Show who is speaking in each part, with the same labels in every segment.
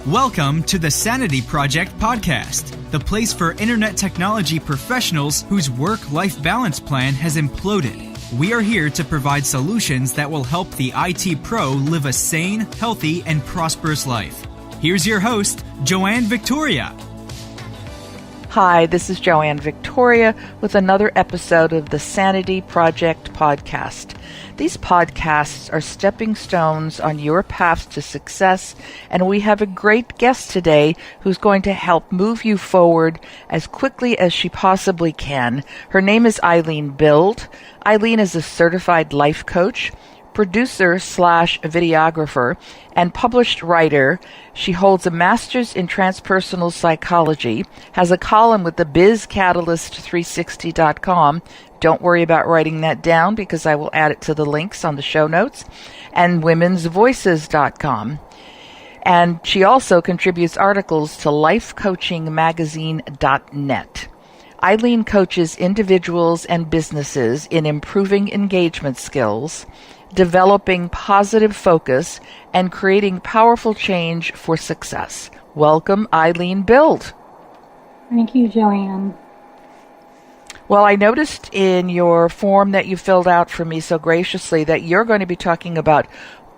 Speaker 1: Welcome to the Sanity Project podcast, the place for internet technology professionals whose work-life balance plan has imploded. We are here to provide solutions that will help the IT pro live a sane, healthy, and prosperous life. Here's your host, Joanne Victoria.
Speaker 2: Hi, this is Joanne Victoria with another episode of the Sanity Project podcast. These podcasts are stepping stones on your path to success, and we have a great guest today who's going to help move you forward as quickly as she possibly can. Her name is Eileen Bild. Eileen is a certified life coach, producer/videographer, and published writer. She holds a master's in Transpersonal Psychology, has a column with the BizCatalyst360.com. Don't worry about writing that down because I will add it to the links on the show notes, and womensvoices.com. And she also contributes articles to lifecoachingmagazine.net. Eileen coaches individuals and businesses in improving engagement skills, developing positive focus, and creating powerful change for success. Welcome, Eileen Bild.
Speaker 3: Thank you, Joanne.
Speaker 2: Well, I noticed in your form that you filled out for me so graciously that you're going to be talking about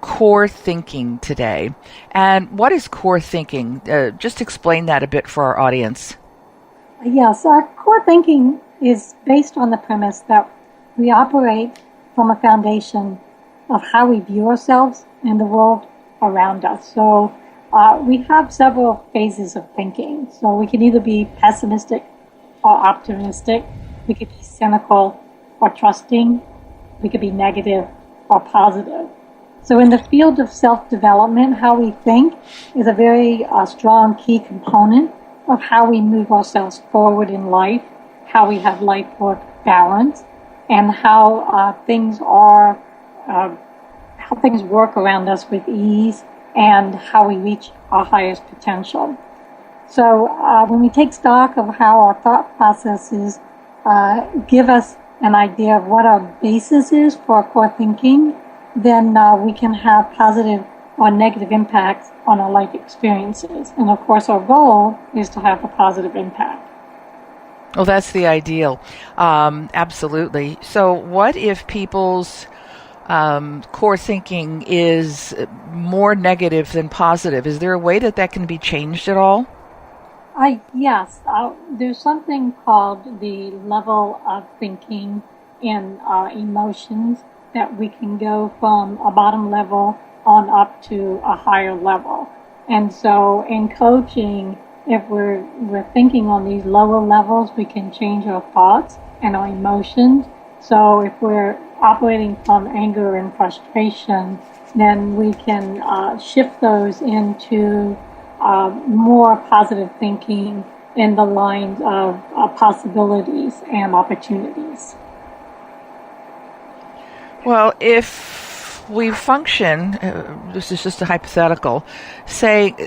Speaker 2: core thinking today. And what is core thinking? Just explain that a bit for our audience.
Speaker 3: Yes, our core thinking is based on the premise that we operate from a foundation of how we view ourselves and the world around us. So we have several phases of thinking. So we can either be pessimistic or optimistic. We could be cynical or trusting. We could be negative or positive. So in the field of self-development, how we think is a very strong key component of how we move ourselves forward in life, how we have life-work balance, and how things work around us with ease, and how we reach our highest potential. So when we take stock of how our thought processes give us an idea of what our basis is for our core thinking, then we can have positive or negative impacts on our life experiences. And of course, our goal is to have a positive impact.
Speaker 2: Well, that's the ideal. Absolutely. So what if people's core thinking is more negative than positive? Is there a way that can be changed at all?
Speaker 3: Yes. There's something called the level of thinking and emotions that we can go from a bottom level on up to a higher level. And so in coaching, if we're thinking on these lower levels, we can change our thoughts and our emotions. So if we're operating from anger and frustration, then we can shift those into more positive thinking in the lines of possibilities and opportunities.
Speaker 2: Well, if we function, this is just a hypothetical,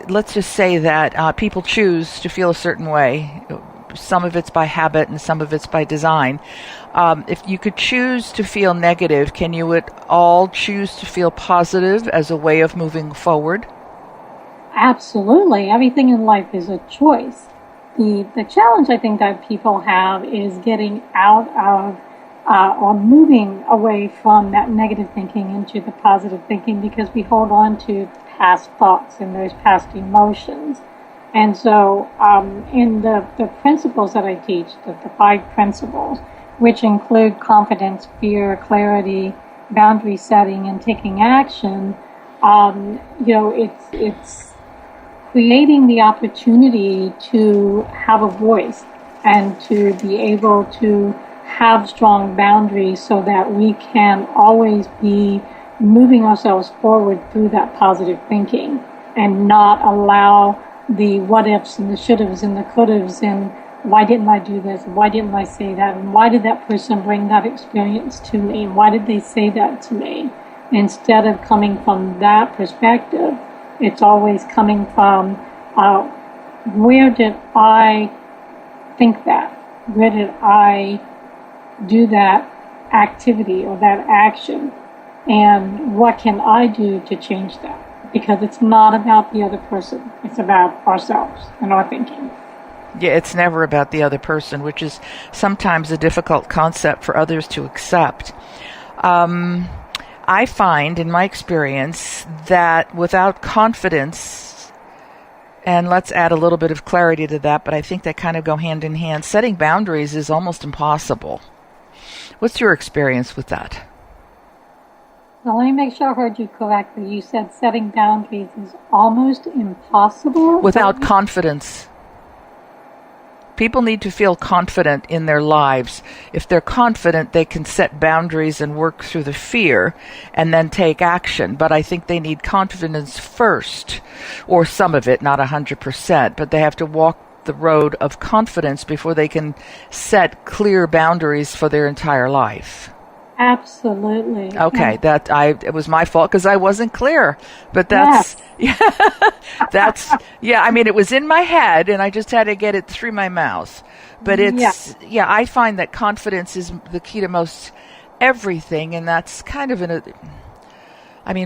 Speaker 2: let's just say that people choose to feel a certain way. Some of it's by habit and some of it's by design. If you could choose to feel negative, can you at all choose to feel positive as a way of moving forward?
Speaker 3: Absolutely. Everything in life is a choice. The challenge I think that people have is getting out of or moving away from that negative thinking into the positive thinking, because we hold on to past thoughts and those past emotions. And so in the principles that I teach, the 5 principles, which include confidence, fear, clarity, boundary setting, and taking action, it's creating the opportunity to have a voice and to be able to have strong boundaries so that we can always be moving ourselves forward through that positive thinking and not allow the what ifs and the should haves and the could haves and why didn't I do this, why didn't I say that, and why did that person bring that experience to me, and why did they say that to me. Instead of coming from that perspective, it's always coming from where did I think that, where did I do that activity or that action, and what can I do to change that? because it's not about the other person. It's about ourselves and our thinking.
Speaker 2: Yeah, it's never about the other person, which is sometimes a difficult concept for others to accept. I find, in my experience, that without confidence, and let's add a little bit of clarity to that, but I think they kind of go hand in hand, setting boundaries is almost impossible. What's your experience with that?
Speaker 3: Now, let me make sure I heard you correctly. You said setting boundaries is almost impossible?
Speaker 2: Without confidence. People need to feel confident in their lives. If they're confident, they can set boundaries and work through the fear and then take action. But I think they need confidence first, or some of it, not 100%, but they have to walk the road of confidence before they can set clear boundaries for their entire life.
Speaker 3: Absolutely.
Speaker 2: Okay, it was my fault because I wasn't clear. But that's I mean, it was in my head and I just had to get it through my mouth. But I find that confidence is the key to most everything, and that's kind of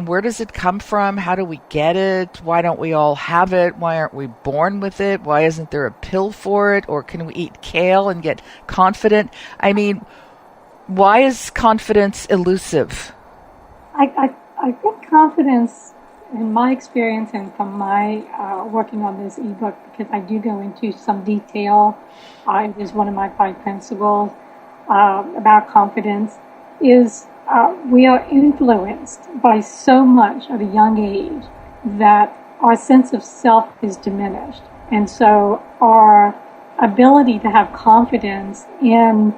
Speaker 2: where does it come from? How do we get it? Why don't we all have it? Why aren't we born with it? Why isn't there a pill for it? Or can we eat kale and get confident? I mean, why is confidence elusive?
Speaker 3: I think confidence, in my experience and from my working on this ebook, because I do go into some detail, it is one of my 5 principles about confidence, is we are influenced by so much at a young age that our sense of self is diminished. And so our ability to have confidence in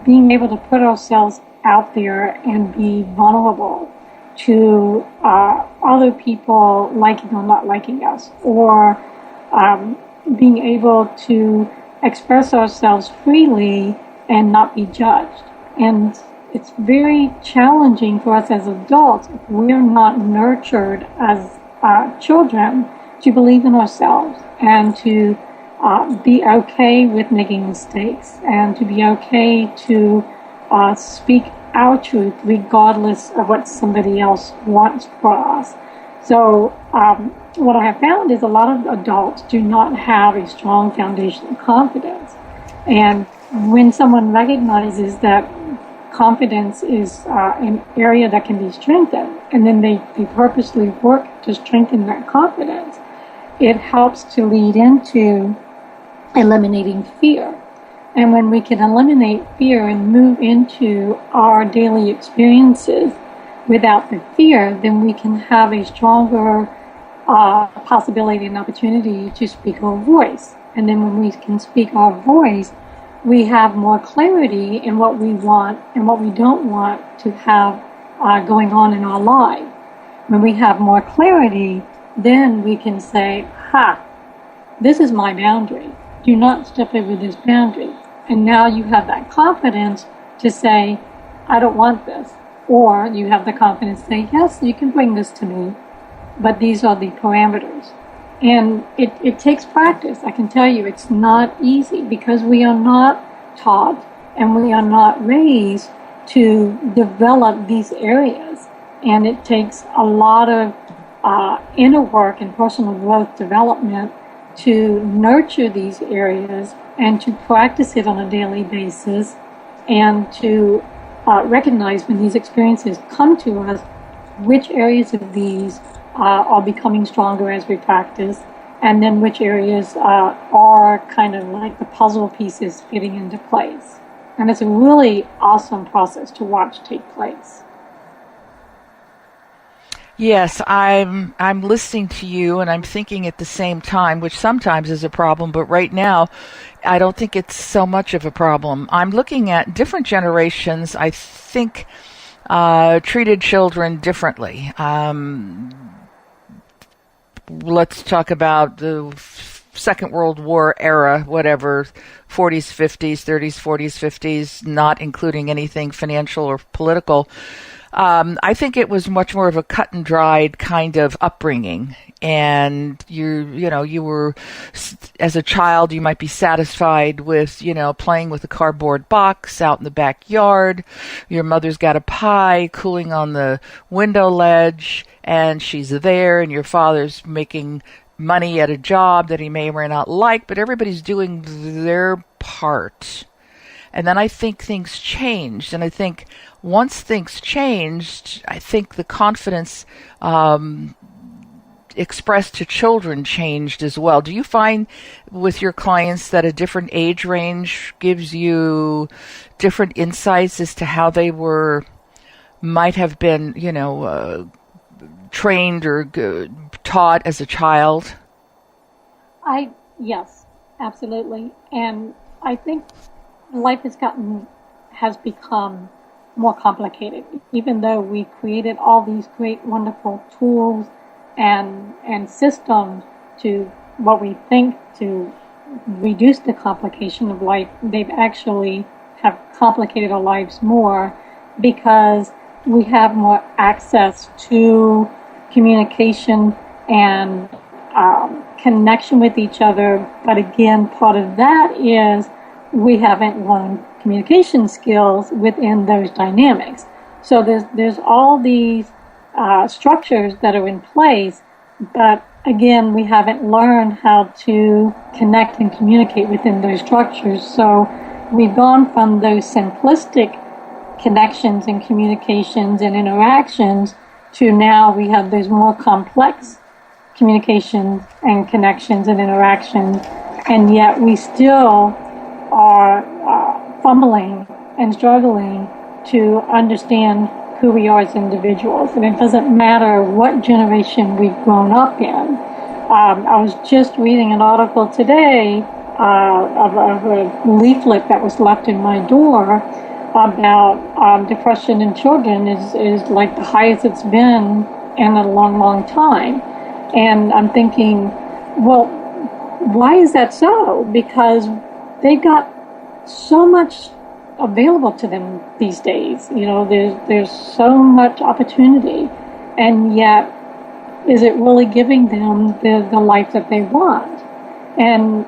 Speaker 3: being able to put ourselves out there and be vulnerable to other people liking or not liking us, or being able to express ourselves freely and not be judged. And it's very challenging for us as adults if we're not nurtured as children to believe in ourselves and to be okay with making mistakes and to be okay to speak our truth regardless of what somebody else wants for us. So what I have found is a lot of adults do not have a strong foundation of confidence. And when someone recognizes that confidence is an area that can be strengthened, and then they purposely work to strengthen that confidence, it helps to lead into eliminating fear. And when we can eliminate fear and move into our daily experiences without the fear, then we can have a stronger possibility and opportunity to speak our voice. And then when we can speak our voice, we have more clarity in what we want and what we don't want to have going on in our life. When we have more clarity, then we can say, this is my boundary. Do not step over this boundary. And now you have that confidence to say, I don't want this. Or you have the confidence to say, yes, you can bring this to me, but these are the parameters. And it takes practice. I can tell you it's not easy because we are not taught and we are not raised to develop these areas. And it takes a lot of inner work and personal growth development to nurture these areas and to practice it on a daily basis and to recognize when these experiences come to us, which areas of these are becoming stronger as we practice, and then which areas are kind of like the puzzle pieces fitting into place. And it's a really awesome process to watch take place.
Speaker 2: Yes, I'm listening to you and I'm thinking at the same time, which sometimes is a problem, but right now I don't think it's so much of a problem. I'm looking at different generations, I think, treated children differently. Let's talk about the Second World War era, whatever, 40s, 50s, 30s, 40s, 50s, not including anything financial or political. I think it was much more of a cut and dried kind of upbringing. And you were, as a child, you might be satisfied with, playing with a cardboard box out in the backyard. Your mother's got a pie cooling on the window ledge, and she's there, and your father's making money at a job that he may or may not like, but everybody's doing their part. And then I think things changed. And I think once things changed, I think the confidence expressed to children changed as well. Do you find with your clients that a different age range gives you different insights as to how they might have been, trained or taught as a child?
Speaker 3: Yes, absolutely. And I think life has become more complicated, even though we created all these great, wonderful tools and systems to what we think to reduce the complication of life. They've actually have complicated our lives more because we have more access to communication and connection with each other. But again, part of that is we haven't learned communication skills within those dynamics. So there's all these structures that are in place, but again, we haven't learned how to connect and communicate within those structures. So we've gone from those simplistic connections and communications and interactions to now we have those more complex communications and connections and interactions, and yet we still are fumbling and struggling to understand who we are as individuals. And it doesn't matter what generation we've grown up in. I was just reading an article today of a leaflet that was left in my door about depression in children is like the highest it's been in a long, long time. And I'm thinking, well, why is that so? Because they've got so much available to them these days. There's so much opportunity, and yet is it really giving them the life that they want? And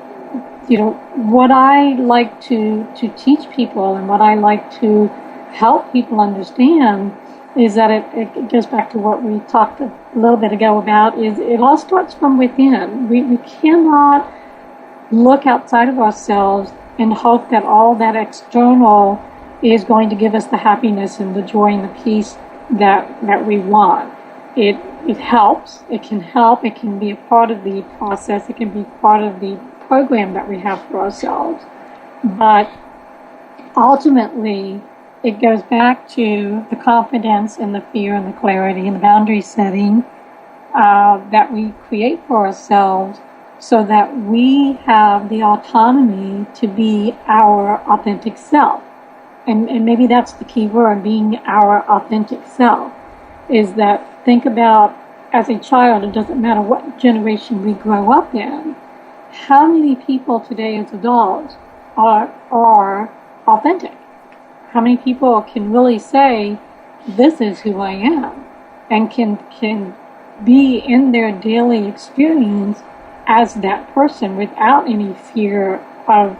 Speaker 3: what I like to teach people and what I like to help people understand is that it goes back to what we talked a little bit ago about, is it all starts from within. We cannot look outside of ourselves and hope that all that external is going to give us the happiness and the joy and the peace that we want. It helps. It can help. It can be a part of the process. It can be part of the program that we have for ourselves. But ultimately, it goes back to the confidence and the fear and the clarity and the boundary setting that we create for ourselves, so that we have the autonomy to be our authentic self. And maybe that's the key word, being our authentic self, is that think about, as a child, it doesn't matter what generation we grow up in, how many people today as adults are authentic? How many people can really say, this is who I am, and can be in their daily experience as that person without any fear of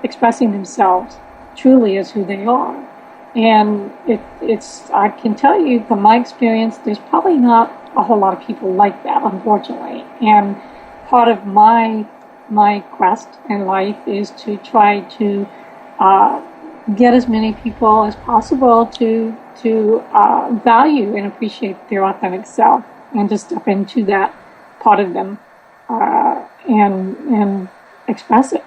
Speaker 3: expressing themselves truly as who they are? And it's I can tell you from my experience, there's probably not a whole lot of people like that, unfortunately. And part of my quest in life is to try to get as many people as possible to value and appreciate their authentic self, and to step into that part of them and express it.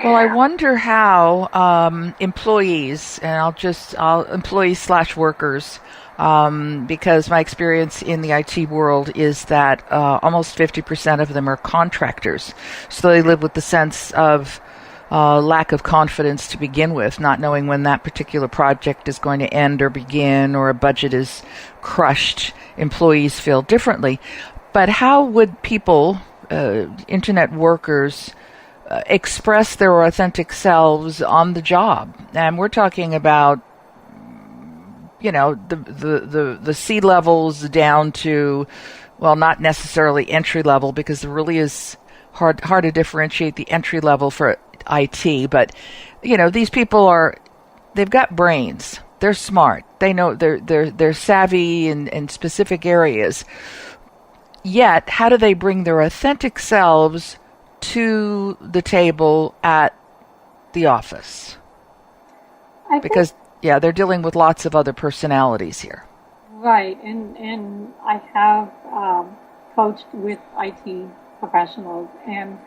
Speaker 2: Well, I wonder how employees, and employees/workers, because my experience in the IT world is that almost 50% of them are contractors. So they live with the sense of lack of confidence to begin with, not knowing when that particular project is going to end or begin, or a budget is crushed. Employees feel differently. But how would people, internet workers, express their authentic selves on the job? And we're talking about the C levels down to, well, not necessarily entry level, because there really is hard to differentiate the entry level for IT. But these people they've got brains. They're smart. They know they're savvy in specific areas. Yet, how do they bring their authentic selves to the table at the office? Because they're dealing with lots of other personalities here.
Speaker 3: Right, and I have coached with IT professionals, and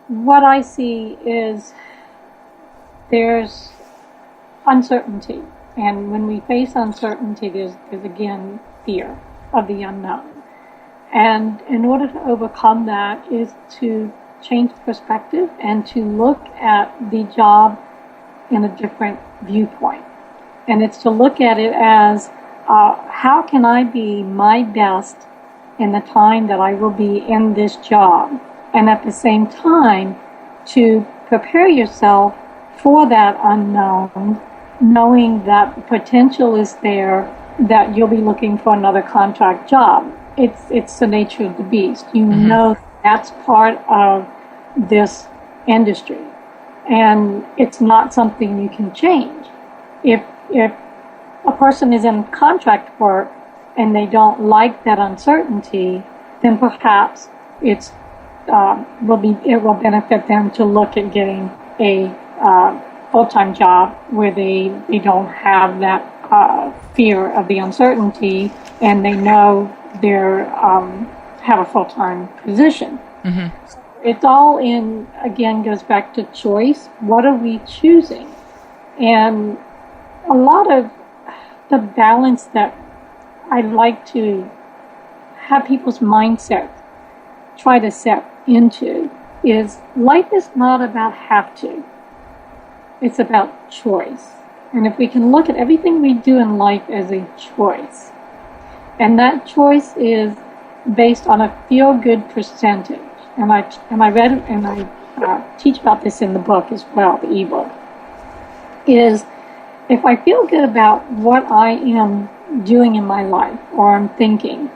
Speaker 3: what I see is there's uncertainty, and when we face uncertainty, there's again fear of the unknown. And in order to overcome that is to change perspective and to look at the job in a different viewpoint. And it's to look at it as, how can I be my best in the time that I will be in this job? And at the same time, to prepare yourself for that unknown, knowing that potential is there, that you'll be looking for another contract job. It's the nature of the beast. You know that's part of this industry, and it's not something you can change. If a person is in contract work and they don't like that uncertainty, then perhaps it will benefit them to look at getting a full-time job where they don't have that fear of the uncertainty, and they know they have a full-time position. So it's all again, goes back to choice. What are we choosing? And a lot of the balance that I like to have people's mindset try to set into is life is not about have to. It's about choice. And if we can look at everything we do in life as a choice, and that choice is based on a feel-good percentage. And I read and I teach about this in the book as well, the ebook. Is if I feel good about what I am doing in my life or I'm thinking,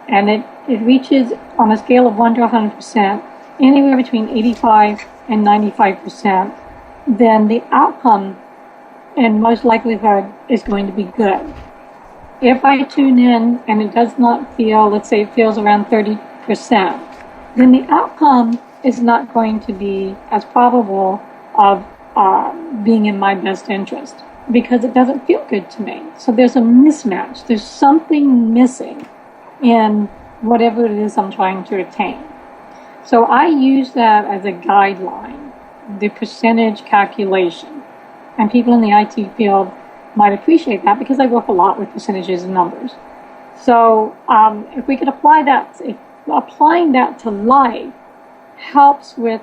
Speaker 3: and it reaches on a scale of 1 to 100%, anywhere between 85 and 95%, then the outcome and most likelihood is going to be good. If I tune in and it does not feel, let's say it feels around 30%, then the outcome is not going to be as probable of being in my best interest, because it doesn't feel good to me. So there's a mismatch. There's something missing in whatever it is I'm trying to attain. So I use that as a guideline, the percentage calculation. And people in the IT field might appreciate that because I work a lot with percentages and numbers. So if we could apply that, applying that to life helps with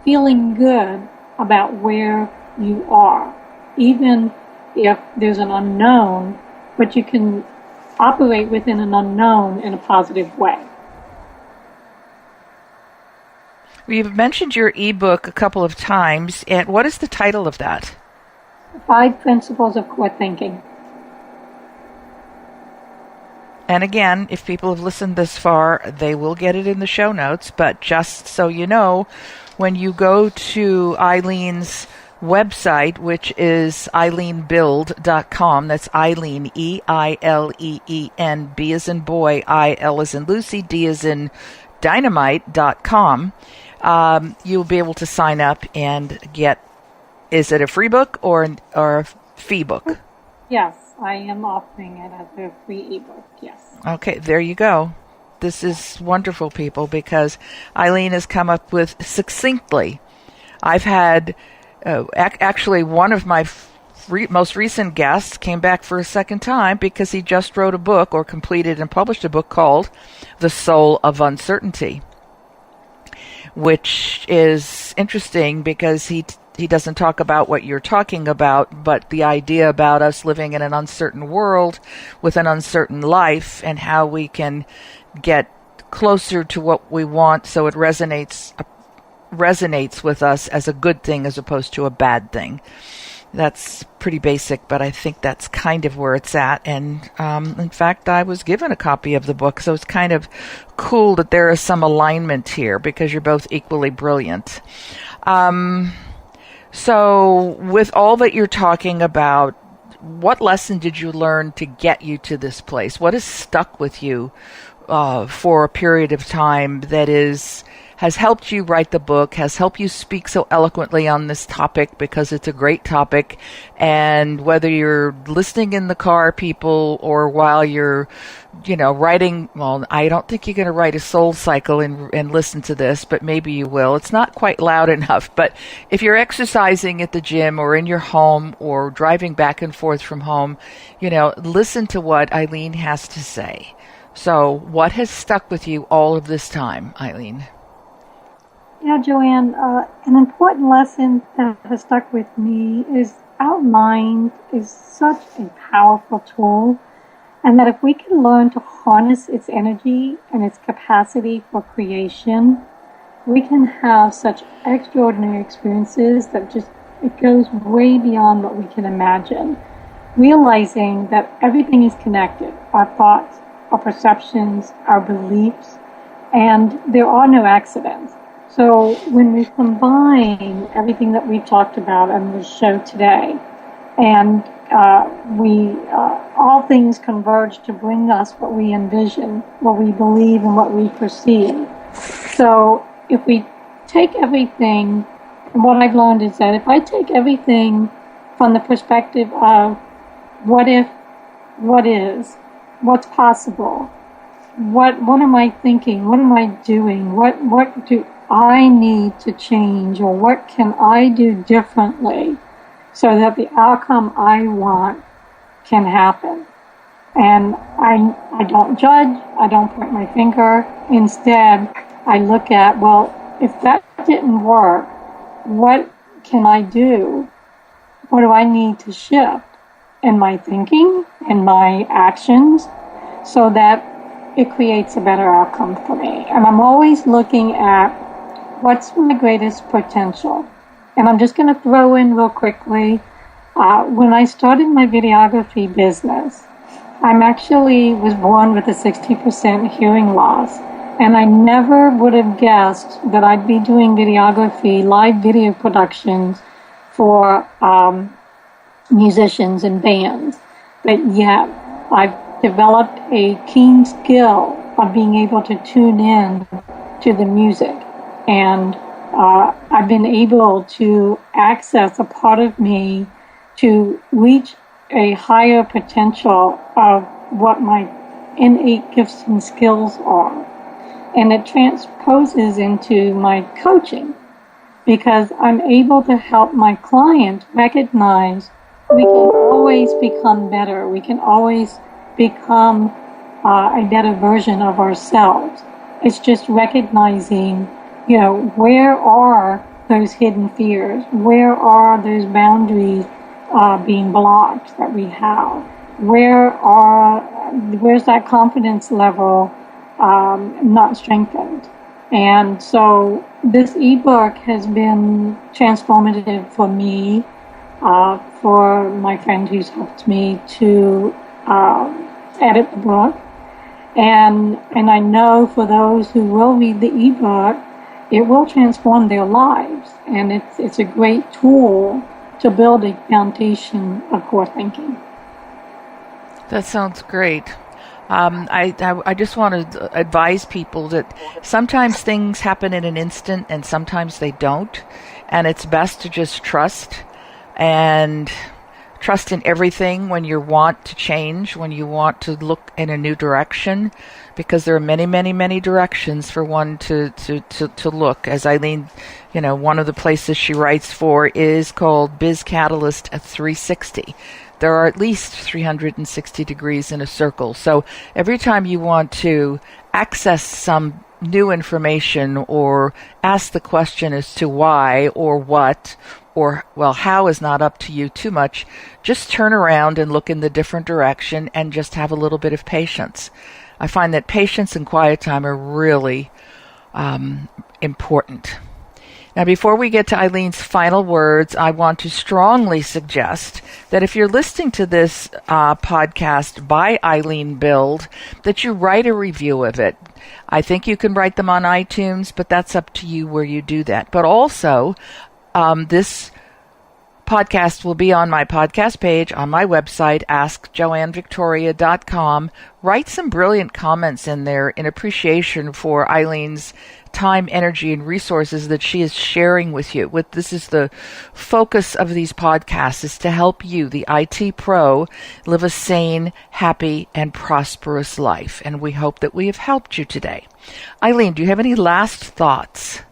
Speaker 3: feeling good about where you are, even if there's an unknown, but you can operate within an unknown in a positive way.
Speaker 2: You've mentioned your ebook a couple of times, and what is the title of that?
Speaker 3: 5 Principles of Core Thinking.
Speaker 2: And again, if people have listened this far, they will get it in the show notes. But just so you know, when you go to Eileen's website, which is eileenbild.com, that's Eileen, E-I-L-E-E-N, B as in boy, I-L as in Lucy, D as in dynamite.com, you'll be able to sign up and get, is it a free book or a fee book?
Speaker 3: Yes, I am offering it as a free ebook, yes.
Speaker 2: Okay, there you go. This is wonderful, people, because Eileen has come up with succinctly. I've had, actually, one of my most recent guests came back for a second time because he just wrote a book or completed and published a book called The Soul of Uncertainty, which is interesting because he doesn't talk about what you're talking about, but the idea about us living in an uncertain world with an uncertain life and how we can get closer to what we want so it resonates with us as a good thing as opposed to a bad thing. That's pretty basic, but I think that's kind of where it's at. And in fact, I was given a copy of the book, so it's kind of cool that there is some alignment here because you're both equally brilliant. So with all that you're talking about, what lesson did you learn to get you to this place? What has stuck with you for a period of time that has helped you write the book, has helped you speak so eloquently on this topic because it's a great topic? And whether you're listening in the car, people, or while you're, writing, well, I don't think you're going to write a soul cycle and listen to this, but maybe you will. It's not quite loud enough, but if you're exercising at the gym or in your home or driving back and forth from home, listen to what Eileen has to say. So what has stuck with you all of this time, Eileen?
Speaker 3: Yeah, Joanne, an important lesson that has stuck with me is our mind is such a powerful tool, and that if we can learn to harness its energy and its capacity for creation, we can have such extraordinary experiences that it goes way beyond what we can imagine. Realizing that everything is connected, our thoughts, our perceptions, our beliefs, and there are no accidents. So when we combine everything that we've talked about on the show today, and all things converge to bring us what we envision, what we believe, and what we perceive. So if we take everything, and what I've learned is that if I take everything from the perspective of what if, what is, what's possible, what am I thinking, what am I doing, what do I need to change, or what can I do differently so that the outcome I want can happen. And I don't judge, I don't point my finger. Instead, I look at, well, if that didn't work, what can I do? What do I need to shift in my thinking, in my actions, so that it creates a better outcome for me? And I'm always looking at what's my greatest potential. And I'm just going to throw in real quickly, when I started my videography business, was born with a 60% hearing loss. And I never would have guessed that I'd be doing videography, live video productions for musicians and bands. But yet, I've developed a keen skill of being able to tune in to the music. And I've been able to access a part of me to reach a higher potential of what my innate gifts and skills are. And it transposes into my coaching, because I'm able to help my client recognize we can always become better. We can always become a better version of ourselves. It's just recognizing, where are those hidden fears? Where are those boundaries being blocked that we have? Where's that confidence level not strengthened? And so this ebook has been transformative for me, for my friend who's helped me to edit the book. And I know for those who will read the ebook, it will transform their lives. And it's a great tool to build a foundation of core thinking.
Speaker 2: That sounds great. I just want to advise people that sometimes things happen in an instant and sometimes they don't. And it's best to just trust and trust in everything when you want to change, when you want to look in a new direction, because there are many, many, many directions for one to look. As Eileen, one of the places she writes for is called Biz Catalyst 360. There are at least 360 degrees in a circle. So every time you want to access some new information or ask the question as to why or what or, how is not up to you too much, just turn around and look in the different direction and just have a little bit of patience. I find that patience and quiet time are really important. Now, before we get to Eileen's final words, I want to strongly suggest that if you're listening to this podcast by Eileen Bild, that you write a review of it. I think you can write them on iTunes, but that's up to you where you do that. But also, this podcast will be on my podcast page on my website, askjoannevictoria.com. Write some brilliant comments in there in appreciation for Eileen's time, energy, and resources that she is sharing with you. This is the focus of these podcasts, is to help you, the IT pro, live a sane, happy, and prosperous life. And we hope that we have helped you today. Eileen, do you have any last thoughts?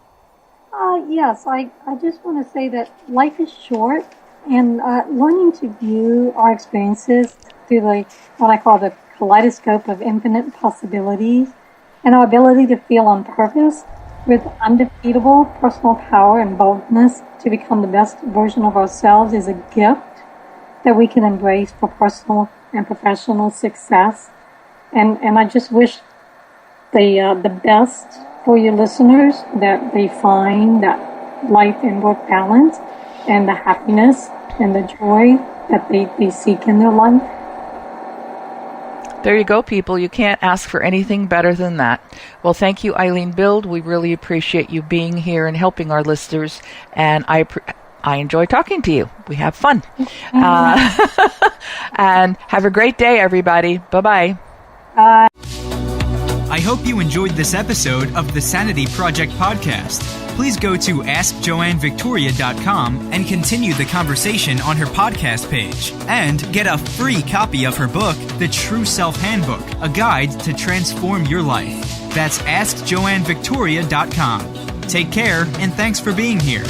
Speaker 3: Yes, I just want to say that life is short, and learning to view our experiences through what I call the kaleidoscope of infinite possibilities, and our ability to feel on purpose with undefeatable personal power and boldness to become the best version of ourselves is a gift that we can embrace for personal and professional success. And I just wish the best for your listeners, that they find that life and work balance and the happiness and the joy that they seek in their life.
Speaker 2: There you go, people. You can't ask for anything better than that. Well, thank you, Eileen Bild. We really appreciate you being here and helping our listeners, and I enjoy talking to you. We have fun. And have a great day, everybody. Bye-bye.
Speaker 3: Bye.
Speaker 1: I hope you enjoyed this episode of the Sanity Project podcast. Please go to AskJoanneVictoria.com and continue the conversation on her podcast page. And get a free copy of her book, The True Self Handbook, a guide to transform your life. That's AskJoanneVictoria.com. Take care, and thanks for being here.